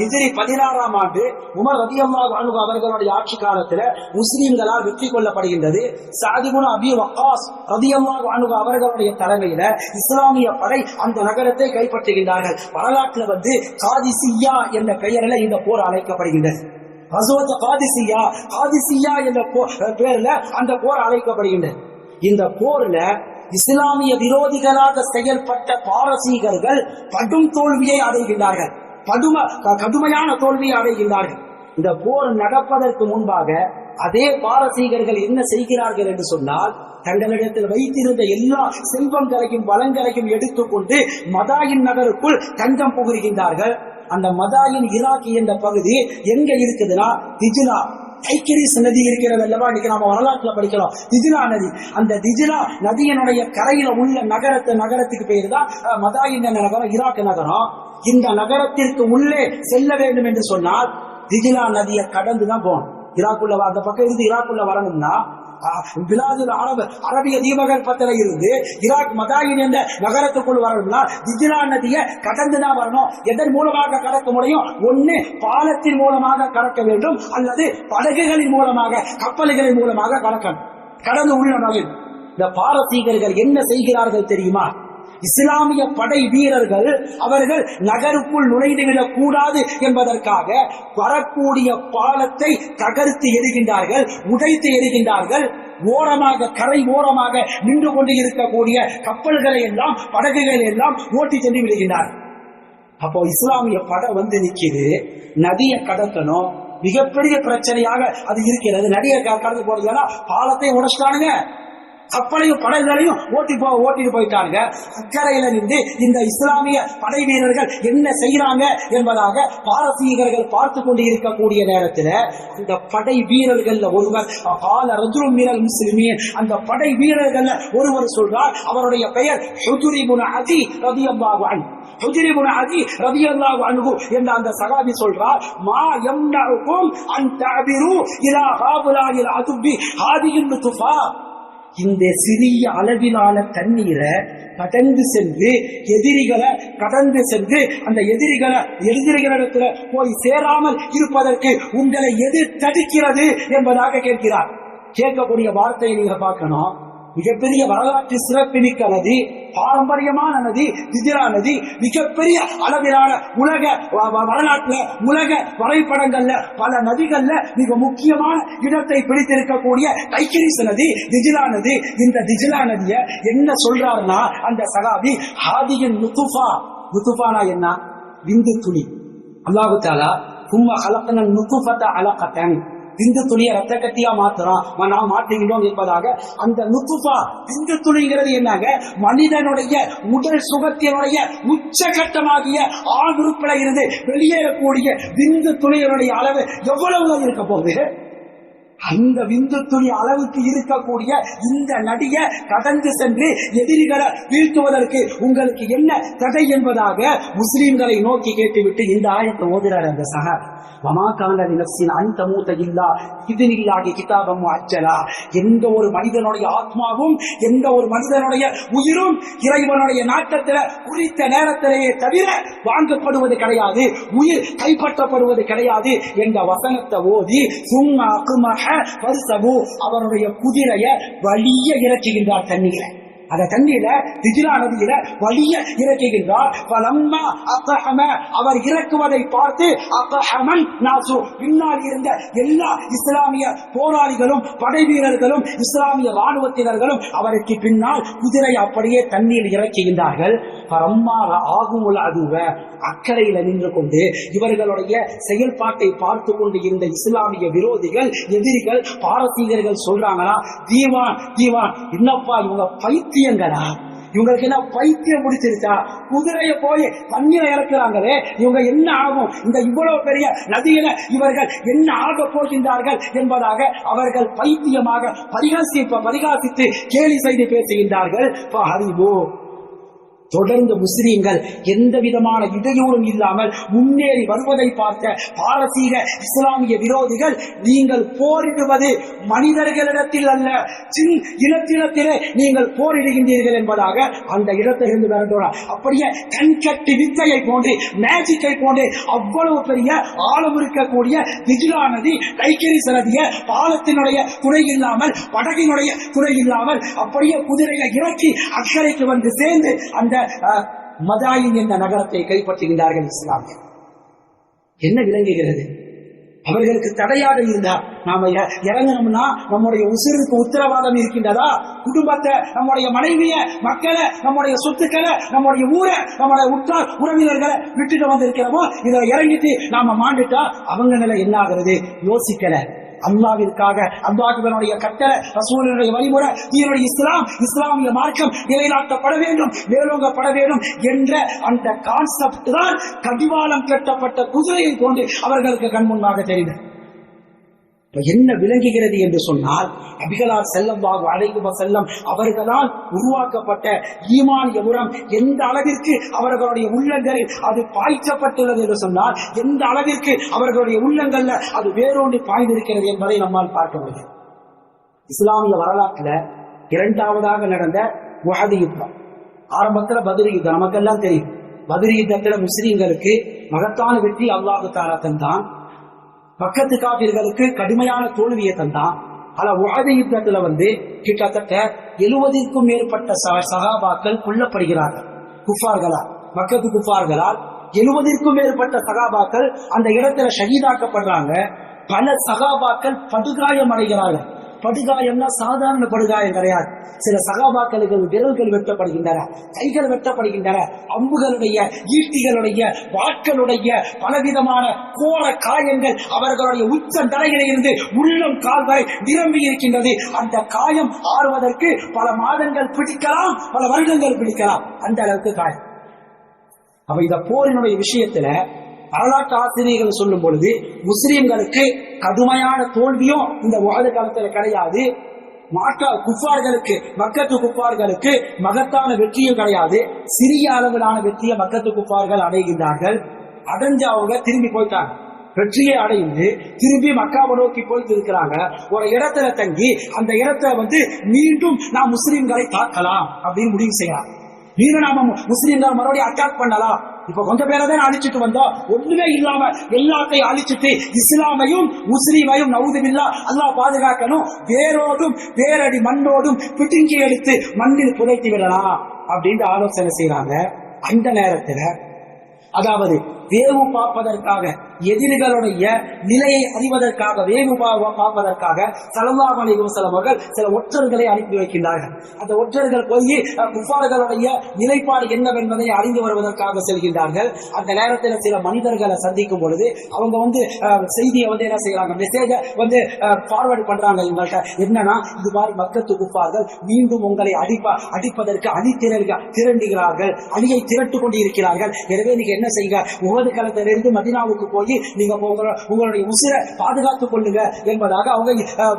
ஹிஜ்ரி 16ஆம் ஆண்டு உமர் ரலியல்லாஹு அன்ஹு அவர்களுடைய ஆட்சி காலத்துல முஸ்லிம்களால் வெற்றி கொள்ளப்படுகின்றது. சஅத் இப்னு அபி வக்காஸ் ரலியல்லாஹு அன்ஹு அவர்களுடைய தலைமையில இஸ்லாமிய படை அந்த நகரத்தை கைப்பற்றுகின்றார்கள். வரலாற்றுல காதிசியா என்ற பெயரில் இந்த போர் அழைக்கப்படுகின்றது. கஸ்வத் காதிசியா, காதிசியா என்ற பேர்ல அந்த போர் அழைக்கப்படுகின்றது. இந்த போர்ல இஸ்லாமிய விரோதிகளாக செயல்பட்ட பாரசீகர்கள் கடும் தோல்வியை அடைகின்றார்கள், கடுமையான தோல்வியை அடைகின்றார்கள். இந்த போர் நடப்பதற்கு முன்பாக அதே பாரசீகர்கள் என்ன செய்கிறார்கள் என்று சொன்னால், தங்களிடத்தில் வைத்திருந்த எல்லா செல்வங்களையும் வளங்களையும் எடுத்துக்கொண்டு மதாயின் நகருக்குள் தஞ்சம் புகுகின்றார்கள். அந்த மதாயின் ஈராக் என்ற பகுதி எங்க இருக்குதுன்னா, திஜ்லா டைக்ரிஸ் நதி இருக்கிறது அல்லவா, இன்னைக்கு நாம வரலாற்றுல படிக்கிறோம் திஜ்லா நதி. அந்த திஜ்லா நதியினுடைய கரையில உள்ள நகரத்துக்கு பேரு தான் மதாயின் நகரம், ஈராக் நகரம். இந்த நகரத்திற்கு உள்ளே செல்ல வேண்டும் என்று சொன்னால் திஜ்லா நதியை கடந்துதான் போகணும். ஈராக்குள்ள அந்த பக்கம் இருந்து ஈராக்குள்ள வரணும்னா பிலாதுல் அரபிய தீபகற்பத்தில் இருந்து ஈராக் மதாயின் என்ற நகரத்துக்குள் வரணும்னா திஜ்லா நதியை கடந்துதான் வரணும். எதன் மூலமாக கடக்க முடியும்? ஒண்ணு பாலத்தின் மூலமாக கடக்க வேண்டும், அல்லது படகுகளின் மூலமாக, கப்பல்களின் மூலமாக கடக்கணும். கடந்து உள்ள நுழையும். இந்த பாரசீகர்கள் என்ன செய்கிறார்கள் தெரியுமா? இஸ்லாமிய படை வீரர்கள் அவர்கள் நகருக்குள் நுழைந்துவிடக் கூடாது என்பதற்காக வரக்கூடிய பாலத்தை தகர்த்து எறிகின்றார்கள், உடைத்து எறிகின்றார்கள். ஓரமாக, கரை ஓரமாக நின்று கொண்டு இருக்கக்கூடிய கப்பல்களை எல்லாம், படகுகளை எல்லாம் ஓட்டி சென்று விடுகின்றார்கள். அப்போ இஸ்லாமிய படை வந்து நிற்கிது, நதியை கடக்கணும். மிகப்பெரிய பிரச்சனையாக அது இருக்கிறது. நதியை கடந்து போறதுனா பாலத்தை உடைச்சிட்டானுங்க, கப்பலையும் படகுகளையும் ஓட்டிட்டு போயிட்டாங்க. அக்கறையில நின்று இந்த இஸ்லாமிய படை வீரர்கள் என்ன செய்யறாங்க என்பதாக பாரசீகர்கள் பார்த்து கொண்டு இருக்கக்கூடிய நேரத்தில் அந்த படை வீரர்கள் ஒருவர் முஸ்லிமீன், அந்த படை வீரர்கள் ஒருவர் சொல்றார், அவருடைய பெயர் ஹுஜுர் இப்னு அதி ரலியல்லாஹு அன்ஹு. ஹுஜுர் இப்னு அதி ரலியல்லாஹு அன்ஹு என்ற அந்த சஹாபி சொல்றார், மா யம்னஉகும் அன் தஅபிரு இலா ஹாவுலாயில் அதுபி ஹாதியின் துஃபா. இந்த சிறிய அளவிலான தண்ணீரை கடந்து சென்று எதிரிகளை கடந்து சென்று அந்த எதிரிகளிடத்துல போய் சேராமல் இருப்பதற்கு உங்களை எது தடுக்கிறது என்பதாக கேட்கிறார். கேட்கக்கூடிய வார்த்தையை நீங்க பார்க்கணும். மிகப்பெரிய வரலாற்று சிறப்புமிக்க நதி, பாரம்பரியமான நதி திஜ்லா நதி. மிகப்பெரிய அளவிலான உலக வரலாற்றுல, உலக வரைபடங்கள்ல, பல நதிகள்ல மிக முக்கியமான இடத்தை பிடித்திருக்கக்கூடிய டைக்ரிஸ் நதி திஜ்லா நதி. இந்த திஜ்லா நதிய என்ன சொல்றாருன்னா அந்த சகாபி, ஹாதியின் நுதுஃபா. நுதுஃபானா என்ன? விந்து துளி. அல்லாஹ் தஆலா சும்மா ஹலக்னல் நுதுஃபத அலகதன், விந்து துளியை ரத்த கட்டியா மாத்துறோம், நாம் மாற்றுகிறோம் என்பதாக. அந்த நுதுஃபா விந்து துளிங்கிறது என்னங்க? மனிதனுடைய உடல் சுகத்தினுடைய உச்சகட்டமாகிய ஆண் உறுப்பில இருந்து வெளியேறக்கூடிய விந்து துளியினுடைய அளவு எவ்வளவு இருக்க போகுது? அந்த விந்து துளி அளவுக்கு இருக்கக்கூடிய இந்த நதியை கடந்து சென்று எதிரிகளை வீழ்த்துவதற்கு உங்களுக்கு என்ன தடை என்பதாக முஸ்லிம்களை நோக்கி கேட்டுவிட்டு இந்த ஆயத்தை ஓதுறார் அந்த சஹாபி. எந்த ஒரு மனிதனுடைய ஆத்மாவும், எந்த ஒரு மனிதனுடைய உயிரும் இறைவனுடைய நாட்டத்தில் குறித்த நேரத்திலேயே தவிர வாங்கப்படுவது கிடையாது, உயிர் கைப்பற்றப்படுவது கிடையாது என்ற வசனத்தை ஓதி சும்மா அவருடைய குதிரைய வலிய இறக்குகின்றார் தண்ணீரை. அந்த தண்ணீர திஜ்லா நதியில வலிய இறக்குகின்றார். அவர் இறக்குவதை பார்த்து பின்னால் இருந்த எல்லா இஸ்லாமிய போராளிகளும் படை வீரர்களும் இஸ்லாமிய ராணுவத்தினர்களும் அவருக்கு பின்னால் குதிரை அப்படியே தண்ணீர் இறக்குகின்றார்கள். அக்கறையில நின்று கொண்டு இவர்களுடைய செயல்பாட்டை பார்த்து கொண்டு இருந்த இஸ்லாமிய விரோதிகள், எதிரிகள், பாரசீகர்கள் சொல்றாங்களா, தீவான் தீவான், என்னப்பா இவங்க பைத்தியங்களா, இவங்களுக்கு என்ன பைத்தியம் முடிச்சிருச்சா? குதிரையை போய் தண்ணீரை இறக்குறாங்களே, இவங்க என்ன ஆகும்? இந்த இவ்வளவு பெரிய நதியில இவர்கள் என்ன ஆக போகின்றார்கள் என்பதாக அவர்கள் பைத்தியமாக பரிகாசித்து கேலி செய்து பேசுகின்றார்கள். தொடர்ந்து முஸ்லிம்கள் எந்த விதமான இடையூறும் இல்லாமல் முன்னேறி வருவதை பார்த்த பாரசீக இஸ்லாமிய விரோதிகள், நீங்கள் போரிடுவது மனிதர்களிடத்தில் அல்ல, இனத்திலே நீங்கள் போரிடுகின்றீர்கள் என்பதாக அந்த இடத்திலிருந்து விரட்டுவார். அப்படியே கண்கட்டி வித்தையை போன்று, மேஜிக்கை போன்று அவ்வளவு பெரிய ஆழம் இருக்கக்கூடிய திஜ்லா நதி, டைக்ரிஸ் நதிய பாலத்தினுடைய துணை இல்லாமல், படகினுடைய துணை இல்லாமல் அப்படியே குதிரையை இறக்கி அக்கறைக்கு வந்து சேர்ந்து அந்த மதாயின் என்ற நகரத்தை கைப்பற்றுகின்றார்கள் இஸ்லாமியர். என்ன விளங்குகிறது? அவர்களுக்கு தடையாக இருந்தா நாம இறங்கணும்னா நம்முடைய உசிருக்கு உத்தரவாதம் இருக்கின்றதா? குடும்பத்தை, நம்முடைய மனைவிய, மக்களை, நம்முடைய சொத்துக்களை, நம்முடைய ஊரை, நம்முடைய உற்றார் உறவினர்களை விட்டுட்டு வந்திருக்கிறோமோ, இதை இறங்கிட்டு நாம மாண்டுட்டா அவங்க நிலை என்ன ஆகிறது? யோசிக்கல. அல்லாஹ்விற்காக, அல்லாஹ்வினுடைய கட்டளை, ரசூலுடைய வழிமுறை, தீனுடைய இஸ்லாம், இஸ்லாமிய மார்க்கம் நிலைநாட்டப்பட வேண்டும், மேலோங்கப்பட வேண்டும் என்ற அந்த கான்செப்ட் தான் கடிவாளம் கட்டப்பட்ட குதிரையை கொண்டு அவர்களுக்கு கண் முன்பாக தெரிந்தது. என்ன விளங்குகிறது என்று சொன்னால், நபிகளார் ஸல்லல்லாஹு அலைஹி வஸல்லம் அவர்களால் உருவாக்கப்பட்ட ஈமானிய உரம் எந்த அளவிற்கு அவர்களுடைய உள்ளங்களில் அது பாய்ச்சப்பட்டுள்ளது என்று சொன்னால், எந்த அளவிற்கு அவர்களுடைய உள்ளங்கள்ல அது வேரோண்டி பாய்ந்திருக்கிறது என்பதை நம்மால் பார்க்க முடியும். இஸ்லாமிய வரலாற்றில் இரண்டாவதாக நடந்த உஹது யுத்தம், ஆரம்பத்தில் பத்ர் யுத்தம் நமக்கெல்லாம் தெரியும். பத்ர் யுத்தத்தில் முஸ்லிம்களுக்கு மகத்தான வெற்றி அல்லாஹ் தஆலா தந்தான். பக்கத்து காபிர்களுக்கு கடுமையான தோல்வியை தந்தான். ஆனா உஹது யுத்தத்துல கிட்டத்தட்ட 70க்கும் மேற்பட்ட சகாபாக்கள் கொல்லப்படுகிறார்கள் குஃபார்களால், மக்கத்து குஃபார்களால் 70க்கும் மேற்பட்ட சகாபாக்கள் அந்த இடத்துல ஷஹீதாக்கப்படுறாங்க. பல சகாபாக்கள் படுகாயம் அடைகிறார்கள். படுகாயம்னா சாதாரண படுகாயம் கிடையாது. சில சகாபாக்களுக்கு விரல்கள் வெட்டப்படுகின்றன, கைகள் வெட்டப்படுகின்றன, அம்புகளுடைய, ஈட்டிகளுடைய, வாட்களுடைய பலவிதமான கோர காயங்கள் அவர்களுடைய உச்ச தலைகளில் இருந்து உள்ளம் கால் வரை நிரம்பி இருக்கின்றது. அந்த காயம் ஆறுவதற்கு பல மாதங்கள் பிடிக்கலாம், பல வருடங்கள் பிடிக்கலாம், அந்த அளவுக்கு காயம். அப்ப இந்த போரினுடைய விஷயத்துல வரலாற்று ஆசிரியர்கள் சொல்லும் பொழுது முஸ்லிம்களுக்கு கடுமையான தோல்வியும் இந்த உஹது காலத்துல கிடையாது. குஃபார்களுக்கு, மக்கத்து குஃபார்களுக்கு மகத்தான வெற்றியும் கிடையாது. சிறிய அளவிலான வெற்றியை மக்கத்து குஃபார்கள் அடைகின்றார்கள். அடைஞ்சு அவங்க திரும்பி போயிட்டாங்க. வெற்றியை அடைந்து திரும்பி மக்காவை நோக்கி போயிட்டு இருக்கிறாங்க. ஒரு இடத்துல தங்கி அந்த இடத்துல மீண்டும் நாம் முஸ்லிம்களை தாக்கலாம் அப்படின்னு முடிவு செய்யலாம். மீண்டும் நாம முஸ்லிம்கள் மறுபடியும் அட்டாக் பண்ணலாம். இப்ப கொஞ்சம் பேரை தான் அழிச்சிட்டு வந்தோம், ஒண்ணுமே இல்லாம எல்லாத்தையும் அழிச்சிட்டு இஸ்லாமையும் முஸ்லீமையும் நவுதுபில்லா அல்லாஹ் பாதுகாக்கணும், வேரோடும் வேரடி மண்ணோடும் பிடுங்கி எடுத்து மண்ணில் புதைத்து விடலாம் அப்படின்னு ஆலோசனை செய்யறாங்க. அந்த நேரத்துல அதாவது வேவு பார்ப்பதற்காக, எதிரிகளுடைய நிலையை அறிவதற்காக, வேவு பார்ப்பதற்காக ஸல்லல்லாஹு அலைஹி வஸல்லம் அவர்கள் சில ஒற்றர்களை அனுப்பி வைக்கின்றார்கள். அந்த ஒற்றர்கள் போய் குஃபார்களுடைய நிலைப்பாடு என்னவென்பதை அறிந்து வருவதற்காக செல்கின்றார்கள். அந்த நேரத்தில் சில மனிதர்களை சந்திக்கும் பொழுது அவங்க செய்தியை என்ன செய்யறாங்க, மெசேஜை ஃபார்வர்டு பண்றாங்க இவங்கள்ட்ட. என்னன்னா, இது மாதிரி மக்கத்து குஃபார்கள் மீண்டும் உங்களை அடிப்பதற்கு அணி திரண்டுகிறார்கள், அணியை திரட்டு கொண்டு இருக்கிறார்கள். எனவே நீங்க என்ன செய்யுங்க, உஹது களத்திலிருந்து மதீனாவுக்கு போய் நீங்க உங்களுடைய உசிரை பாதுகாத்துக் கொள்ளுங்க என்பதாக அவங்க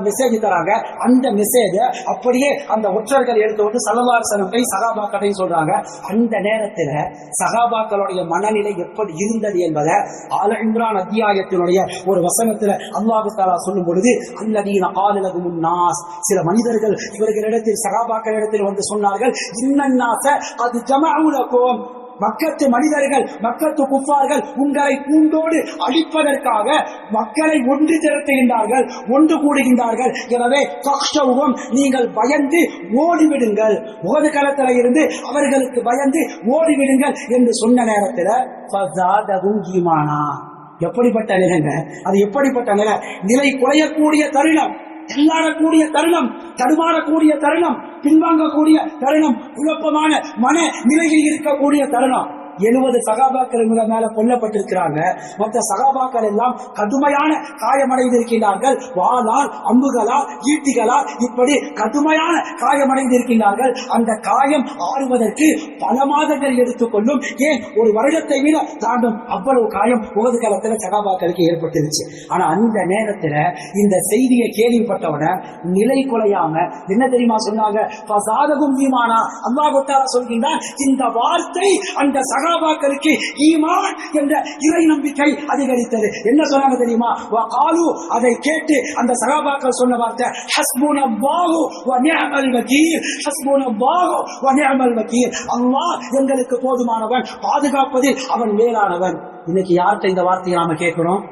மெசேஜ் தராங்க. அந்த மெசேஜ அப்படியே அந்த ஒற்றர்கள் எடுத்து வந்து ஸல்லல்லாஹு அலைஹி வஸல்லம் சகாபாக்களை சொல்றாங்க. அந்த நேரத்தில் சகாபாக்களுடைய மனநிலை எப்படி இருந்தது என்பதை ஆல இம்ரான் அத்தியாயத்தினுடைய ஒரு வசனத்தில் அல்லாஹ் தஆலா சொல்லும் பொழுது, அல்லதீன கால லஹுமுன் நாஸ், சில மனிதர்கள் இவர்களிடத்தில் சகாபாக்களிடத்தில் சொன்னார்கள், இன்னன்னாஸ கத் ஜமஉ லகும், மக்கத்து மனிதர்கள், மக்கத்து குஃபார்கள் உங்களை பூண்டோடு அழிப்பதற்காக மக்களை ஒன்று திரட்டுகின்றார்கள், ஒன்று கூடுகின்றார்கள். எனவே நீங்கள் பயந்து ஓடிவிடுங்கள், உஹது களத்தில் இருந்து அவர்களுக்கு பயந்து ஓடிவிடுங்கள் என்று சொன்ன நேரத்தில் எப்படிப்பட்ட நிலைங்க, அது எப்படிப்பட்ட நிலை குறையக்கூடிய தருணம், எல்லாரக்கூடிய தருணம், தடுமாறக்கூடிய தருணம், பின்வாங்கக்கூடிய தருணம், குழப்பமான மன நிலையில் இருக்கக்கூடிய தருணம். 70 சகாபாக்கள் மேல கொல்லப்பட்டிருக்கிறாங்க. மற்ற சகாபாக்கள் எல்லாம் கடுமையான காயமடைந்திருக்கிறார்கள். வாளால், அம்புகளால், ஈட்டிகளால் இப்படி கடுமையான காயமடைந்திருக்கிறார்கள். அந்த காயம் ஆறுவதற்கு பல மாதங்கள் எடுத்துக்கொள்ளும், ஏன் ஒரு வருடத்தை விட தாண்டும். அவ்வளவு காயம் உஹது களத்துல சகாபாக்களுக்கு ஏற்பட்டுருச்சு. ஆனா அந்த நேரத்துல இந்த செய்தியை கேள்விப்பட்டவன நிலை குலையாம என்ன தெரியுமா சொன்னாங்க, அல்லாஹ் தஆலா சொல்கின்றான், இந்த வார்த்தை அந்த சகாபாக்களுக்கு ஈமான் என்ற இறை நம்பிக்கை அதிகரித்தது. என்ன சொன்னாங்க தெரியுமா, வகாலு, அதை கேட்டு அந்த சகாபாக்கள் சொன்ன வார்த்தை, ஹஸ்புனல்லாஹு வ நிஅமல் வகீல், ஹஸ்புனல்லாஹு வ நிஅமல் வகீல், அல்லாஹ் எங்களுக்கு போதுமானவன், பாதுகாப்பதில் அவன் மேலானவன். இன்னைக்கு யார்கிட்ட இந்த வார்த்தையை நாம கேட்கிறோம்?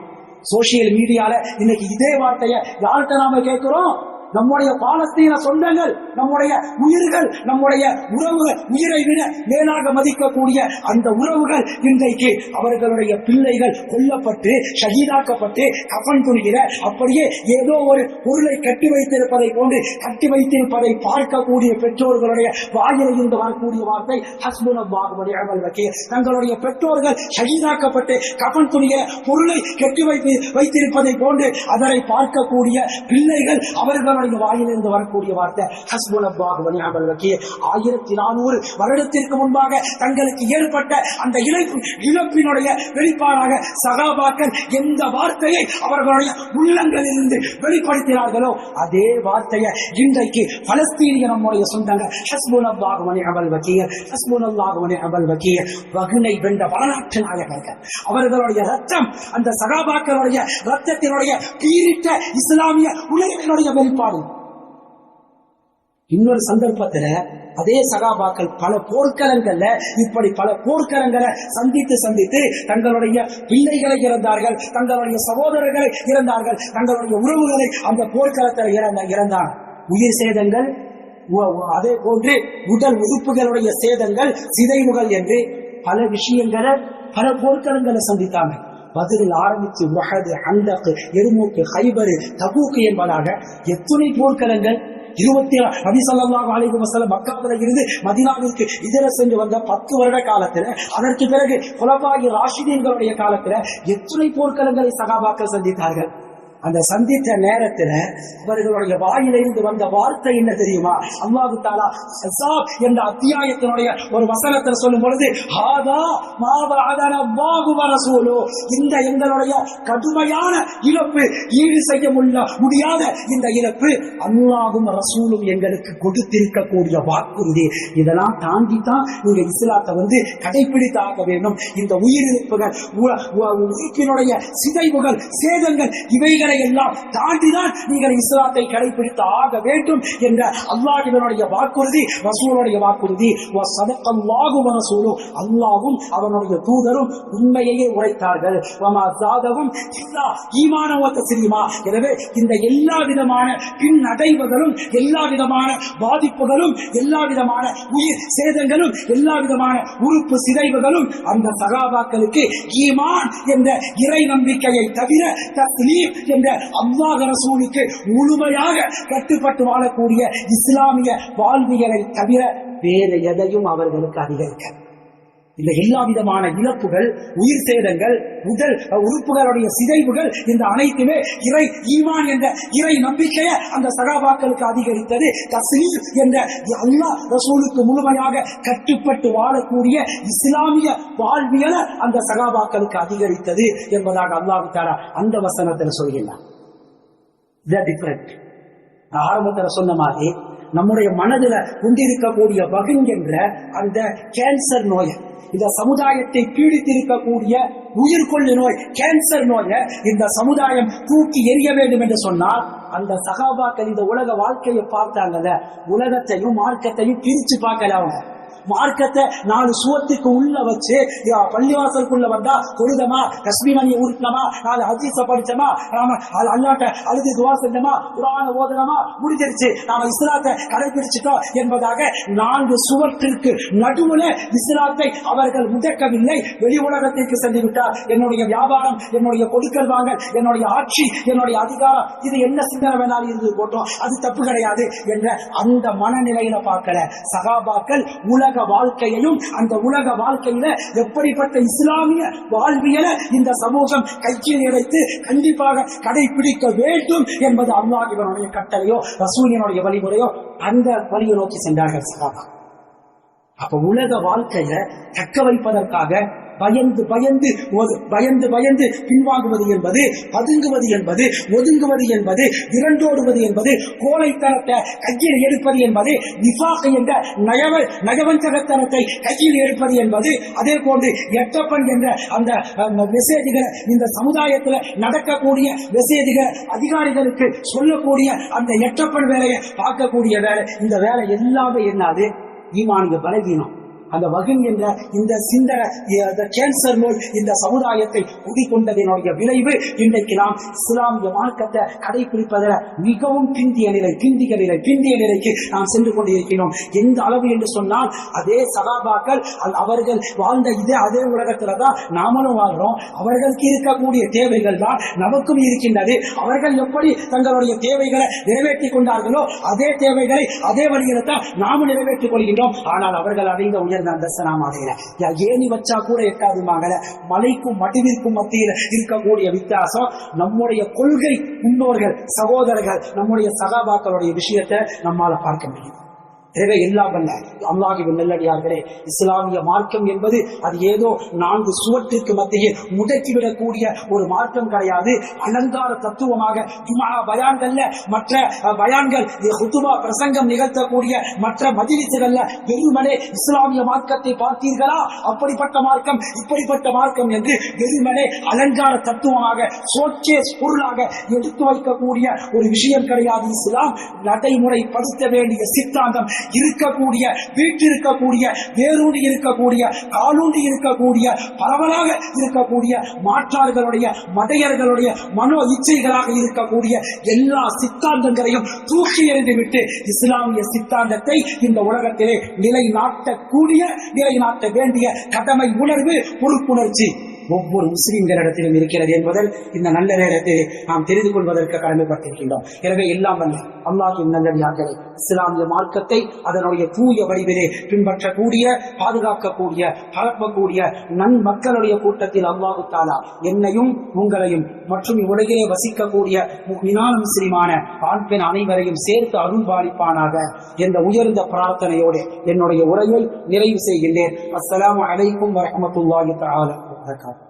சோசியல் மீடியால இன்னைக்கு இதே வார்த்தையை யார்கிட்ட நாம கேட்கிறோம்? நம்முடைய பாலஸ்தீன சொந்தங்கள், நம்முடைய உயிர்கள், நம்முடைய உறவுகள், உயிரை விட மேலாக மதிக்கக்கூடிய அந்த உறவுகள் இன்றைக்கு அவர்களுடைய பிள்ளைகள் கொல்லப்பட்டு ஷஹீதாக்கப்பட்டு கஃன் துணிகிற அப்படியே ஏதோ ஒரு பொருளை கட்டி வைத்திருப்பதை போன்று கட்டி வைத்திருப்பதை பார்க்கக்கூடிய பெற்றோர்களுடைய வாயிலில் இருந்து வரக்கூடிய வார்த்தை ஹஸ்புனல்லாஹு வ நிஅமல் வக்கீல். தங்களுடைய பெற்றோர்கள் ஷஹீதாக்கப்பட்டு கஃன் துணிகிற பொருளை கட்டி வைத்திருப்பதை போன்று அதனை பார்க்கக்கூடிய பிள்ளைகள் அவர்களுடைய வாயிலிருந்து வரக்கூடிய வார்த்தை ஹஸ்புனல்லாஹு வ நிஅமல் வக்கீல். 1400 வருடத்திற்கு முன்பாக தங்களுக்கு ஏற்பட்ட அந்த இழப்பினுடைய வெளிப்பாடாக சகாபாக்கள் எந்த வார்த்தையை அவர்களுடைய உள்ளங்களிலிருந்து வெளிப்படுத்தினார்களோ அதே வார்த்தையை இன்றைக்கு பலஸ்தீனிய நம்முடைய சொந்தங்கள் ஹஸ்புனல்லாஹு வ நிஅமல் வக்கீல், ஹஸ்புனல்லாஹு வ நிஅமல் வக்கீல். வகுனை வென்ற வரலாற்று நாயகர்கள் அவர்களுடைய ரத்தம் அந்த சகாபாக்களுடைய ரத்தத்தினுடைய பீரிட்ட இஸ்லாமிய உலகினுடைய வெளிப்பாடு. இன்னொரு சந்தர்ப்பத்துல அதே சகாபாக்கள் பல போர்க்களங்கள்ல இப்படி பல போர்க்களங்களை சந்தித்து தங்களுடைய பிள்ளைகளை இறந்தார்கள், தங்களுடைய சகோதரர்களை இறந்தார்கள், தங்களுடைய உறவுகளை அந்த போர்க்களத்தில் இறந்தார். உயிர் சேதங்கள், அதே போன்று உடல் உறுப்புகளுடைய சேதங்கள், சிதைவுகள் என்று பல விஷயங்களை பல போர்க்களங்களை சந்தித்தாங்க. பதிலில் ஆரம்பித்து உஹது, ஹந்தக், எருமூக்கு, ஹைபர், தபூக் என்பதாக எத்தனை போர்க்களங்கள். நபி ஸல்லல்லாஹு அலைஹி வஸல்லம் மக்காவில இருந்து மதீனாவிற்கு ஹிஜ்ரத் சென்று வந்த 10 வருட காலத்துல, அதற்கு பிறகு குலஃபாய் ராஷிதீன்களுடைய காலத்துல எத்தனை போர்க்களங்களை சகாபாக்கள் சந்தித்தார்கள். அந்த சந்தித்த நேரத்தில் அவர்களுடைய வாயிலிருந்து வந்த வார்த்தை என்ன தெரியுமா? அல்லாஹ் தஆலா அஸாப் என்ற அத்தியாயத்தினுடைய ஒரு வசனத்தில் சொல்லும் பொழுது, ஹாதா மா வஅதன அல்லாஹு வ ரசூலு, இந்த எங்களுடைய கடுமையான இழப்பு, ஈடு செய்ய முடியாத இந்த இழப்பு அல்லாஹ்வும் ரசூலும் எங்களுக்கு கொடுத்திருக்கக்கூடிய வாக்குறுதி. இதெல்லாம் தாண்டி தான் நீங்க இஸ்லாத்தை கடைபிடித்தாக வேண்டும். இந்த உயிரிழப்புகள், உறுப்பினுடைய சிதைவுகள், சேதங்கள், இவைகள் எல்லாம் தாண்டிதான் நீங்கள் இஸ்லாத்தை கடைபிடித்து ஆக வேண்டும் என்ற அல்லாஹ்வினுடைய வாக்குறுதி, ரசூலுடைய வாக்குறுதி. அல்லாஹ்வும் அவனுடைய தூதரும் உண்மையையே உரைத்தார்கள். எனவே இந்த எல்லா விதமான பின்னடைவுகளும், எல்லா விதமான பாதிப்புகளும், எல்லா விதமான உயிர் சேதங்களும், எல்லா விதமான உறுப்பு சிதைவுகளும் அந்த சகாபாக்களுக்கு ஈமான் என்ற இறை நம்பிக்கையை தவிர, தஸ்லீம் என்ற அல்லாஹ் ரசூலுக்கு முழுமையாக கட்டுப்பட்டு வாழக்கூடிய இஸ்லாமிய வாழ்வியலை தவிர வேறு எதையும் அவர்களுக்கு அதிகரிக்க. இந்த எல்லா விதமான இழப்புகள், உயிர் சேதங்கள், உடல் உறுப்புகளுடைய சிதைவுகள், இந்த அனைத்துமே இறை ஈமான் என்ற இறை நம்பிக்கையை அந்த சகாபாக்களுக்கு அதிகரித்தது. தஸ்லீம் என்ற அல்லாஹ் ரசூலுக்கு முழுமையாக கட்டுப்பட்டு வாழக்கூடிய இஸ்லாமிய வாழ்வியலை அந்த சகாபாக்களுக்கு அதிகரித்தது என்பதாக அல்லாஹ் தஆலா அந்த வசனத்தில் சொல்கிறார். ஆரம்பத்தில் சொன்ன மாதிரி நம்முடைய மனதில் கொண்டிருக்கக்கூடிய வகன் என்ற அந்த கேன்சர் நோய், இந்த சமுதாயத்தை பீடித்திருக்கக்கூடிய உயிர்கொள்ளு நோய், கேன்சர் நோயை இந்த சமுதாயம் தூக்கி எறிய வேண்டும் என்று சொன்னால் அந்த சகாபாக்கள் இந்த உலக வாழ்க்கையை பார்த்தாங்கல்ல, உலகத்தையும் மார்க்கத்தையும் பிரிச்சு பார்க்கல. அவங்க மார்க்கத்தை 4 சுவத்துக்கு உள்ள வச்சு பள்ளிவாசலுக்குள்ள வந்தா தொழுதமா, கஸ்மி மணியை உருட்டமா, 4 ஹதீஸ படிச்சமா, நாம அல்லாஹ்ட்ட அழுது துஆ செஞ்சமா, குர்ஆனை ஓதுனமா, முடிஞ்சிருச்சு, நாம இஸ்லாத்தை கடைபிடிச்சிட்டோம் என்பதாக 4 சுவற்றிற்கு நடுவுல இஸ்லாத்தை அவர்கள் முடக்கவில்லை. வெளி உலகத்திற்கு சென்று விட்டார். என்னுடைய வியாபாரம், என்னுடைய கொடுக்கல் வாங்கல், என்னுடைய ஆட்சி, என்னுடைய அதிகாரம், இது என்ன சிந்தனை வேணாலும் இருந்து போட்டோம், அது தப்பு கிடையாது என்ற அந்த மனநிலையில பார்க்கல. சகாபாக்கள் உலக வாழ்க்கையையும், அந்த உலக வாழ்க்கையில எப்படிப்பட்ட இஸ்லாமிய வாழ்வியலை இந்த சமூகம் கையில் எடுத்து கண்டிப்பாக கடைபிடிக்க வேண்டும் என்பது அல்லாஹ்வினுடைய கட்டளையோ ரசூலினுடைய வழிமுறையோ, அந்த வழியை நோக்கி சென்றார்கள் சகாபா. அப்ப உலக வாழ்க்கையை தக்க வைப்பதற்காக பயந்து பயந்து பயந்து பயந்து பின்வாங்குவது என்பது, பதுங்குவது என்பது, ஒதுங்குவது என்பது, விரண்டோடுவது என்பது, கோழைத்தனத்தை கையில் எடுப்பது என்பது, நிஃபாக் என்ற நயவஞ்சகத்தனத்தை கையில் எடுப்பது என்பது, அதே போன்று எட்டப்பன் என்ற அந்த மெசேஜ்களை இந்த சமுதாயத்தில் நடக்கக்கூடிய மெசேஜ்கள் அதிகாரிகளுக்கு சொல்லக்கூடிய அந்த எட்டப்பன் வேலையை பார்க்கக்கூடிய வேலை, இந்த வேலை எல்லாமே என்னது? ஈமானிய பலவீனம். அந்த வகின் என்ற இந்த சிந்தனை கேன்சர் நோய் இந்த சமுதாயத்தை குடிக்கொண்டதனுடைய விளைவு இன்றைக்கு நாம் இஸ்லாமிய மார்க்கத்தை கடைபிடிப்பதில் மிகவும் பிந்திய நிலைக்கு நாம் சென்று கொண்டிருக்கிறோம். எந்த அளவு என்று சொன்னால் அதே சகாபாக்கள் அவர்கள் வாழ்ந்த அதே உலகத்துல தான் நாமளும் வாழ்றோம். அவர்களுக்கு இருக்கக்கூடிய தேவைகள் தான் நமக்கும் இருக்கின்றது. அவர்கள் எப்படி தங்களுடைய தேவைகளை நிறைவேற்றிக் கொண்டார்களோ அதே தேவைகளை அதே வழியில தான் நாமும் நிறைவேற்றிக் கொள்கின்றோம். ஆனால் அவர்கள் அடைந்த உயர்ந்த அந்தஸ்து நாம் அடையல. ஏணி வச்சா கூட எட்டாதுமாங்கல. மலைக்கும் மடிவிற்கும் மத்தியில் இருக்கக்கூடிய வித்தியாசம் நம்முடைய கொள்கை முன்னோர்கள் சகோதரர்கள் நம்முடைய சகாபாக்களுடைய விஷயத்தை நம்மால பார்க்க முடியும். எனவே எல்லாம் வல்ல அல்லாஹ்வின் நல்லடியார்களே, இஸ்லாமிய மார்க்கம் என்பது அது ஏதோ 4 சுவற்றிற்கு மத்தியில் முடக்கிவிடக்கூடிய ஒரு மார்க்கம் கிடையாது. அலங்கார தத்துவமாக ஜும்ஆ பயான்கள்ல மற்ற பயான்கள் ஹுதுபா பிரசங்கம் நிகழ்த்தக்கூடிய மற்ற மஜ்லிஸ்கள்ல வெறுமனே இஸ்லாமிய மார்க்கத்தை பார்த்தீர்களா அப்படிப்பட்ட மார்க்கம் இப்படிப்பட்ட மார்க்கம் என்று வெறுமனே அலங்கார தத்துவமாக சோச்சே பொருளாக எடுத்து வைக்கக்கூடிய ஒரு விஷயம் கிடையாது. இஸ்லாம் நடைமுறைப்படுத்த வேண்டிய சித்தாந்தம் இருக்கக்கூடிய வீட்டிருக்கக்கூடிய வேரூடி இருக்கக்கூடிய காலூண்டி இருக்கக்கூடிய பரவலாக இருக்கக்கூடிய மாற்றார்களுடைய மடையர்களுடைய மனோ இச்சைகளாக இருக்கக்கூடிய எல்லா சித்தாந்தங்களையும் தூக்கி எறிந்துவிட்டு இஸ்லாமிய சித்தாந்தத்தை இந்த உலகத்திலே நிலைநாட்ட வேண்டிய கடமை உணர்வு பொறுப்புணர்ச்சி ஒவ்வொரு முஸ்லிம்களிடத்திலும் இருக்கிறது என்பதை இந்த நல்ல நேரத்தில் நாம் தெரிந்து கொள்வதற்கு கடமைப்பட்டிருக்கின்றோம். எனவே எல்லாம் வல்ல அல்லாஹ்வின் நல்லடியார்களே, இஸ்லாமிய மார்க்கத்தை அதனுடைய தூய வடிவிலே பின்பற்றக்கூடிய பாதுகாக்கக்கூடிய பரப்பக்கூடிய நன்மக்களுடைய கூட்டத்தில் அல்லாஹ் தஆலா என்னையும் உங்களையும் மற்றும் உலகிலே வசிக்கக்கூடிய முஃமினான முஸ்லிமான ஆண் பெண் அனைவரையும் சேர்த்து அருள்பாலிப்பானாக என்ற உயர்ந்த பிரார்த்தனையோடு என்னுடைய உரையை நிறைவு செய்கின்றேன். அஸ்ஸலாமு அலைக்கும் வரஹ்மத்துல்லாஹி தஆலா வபரகாத்துஹு.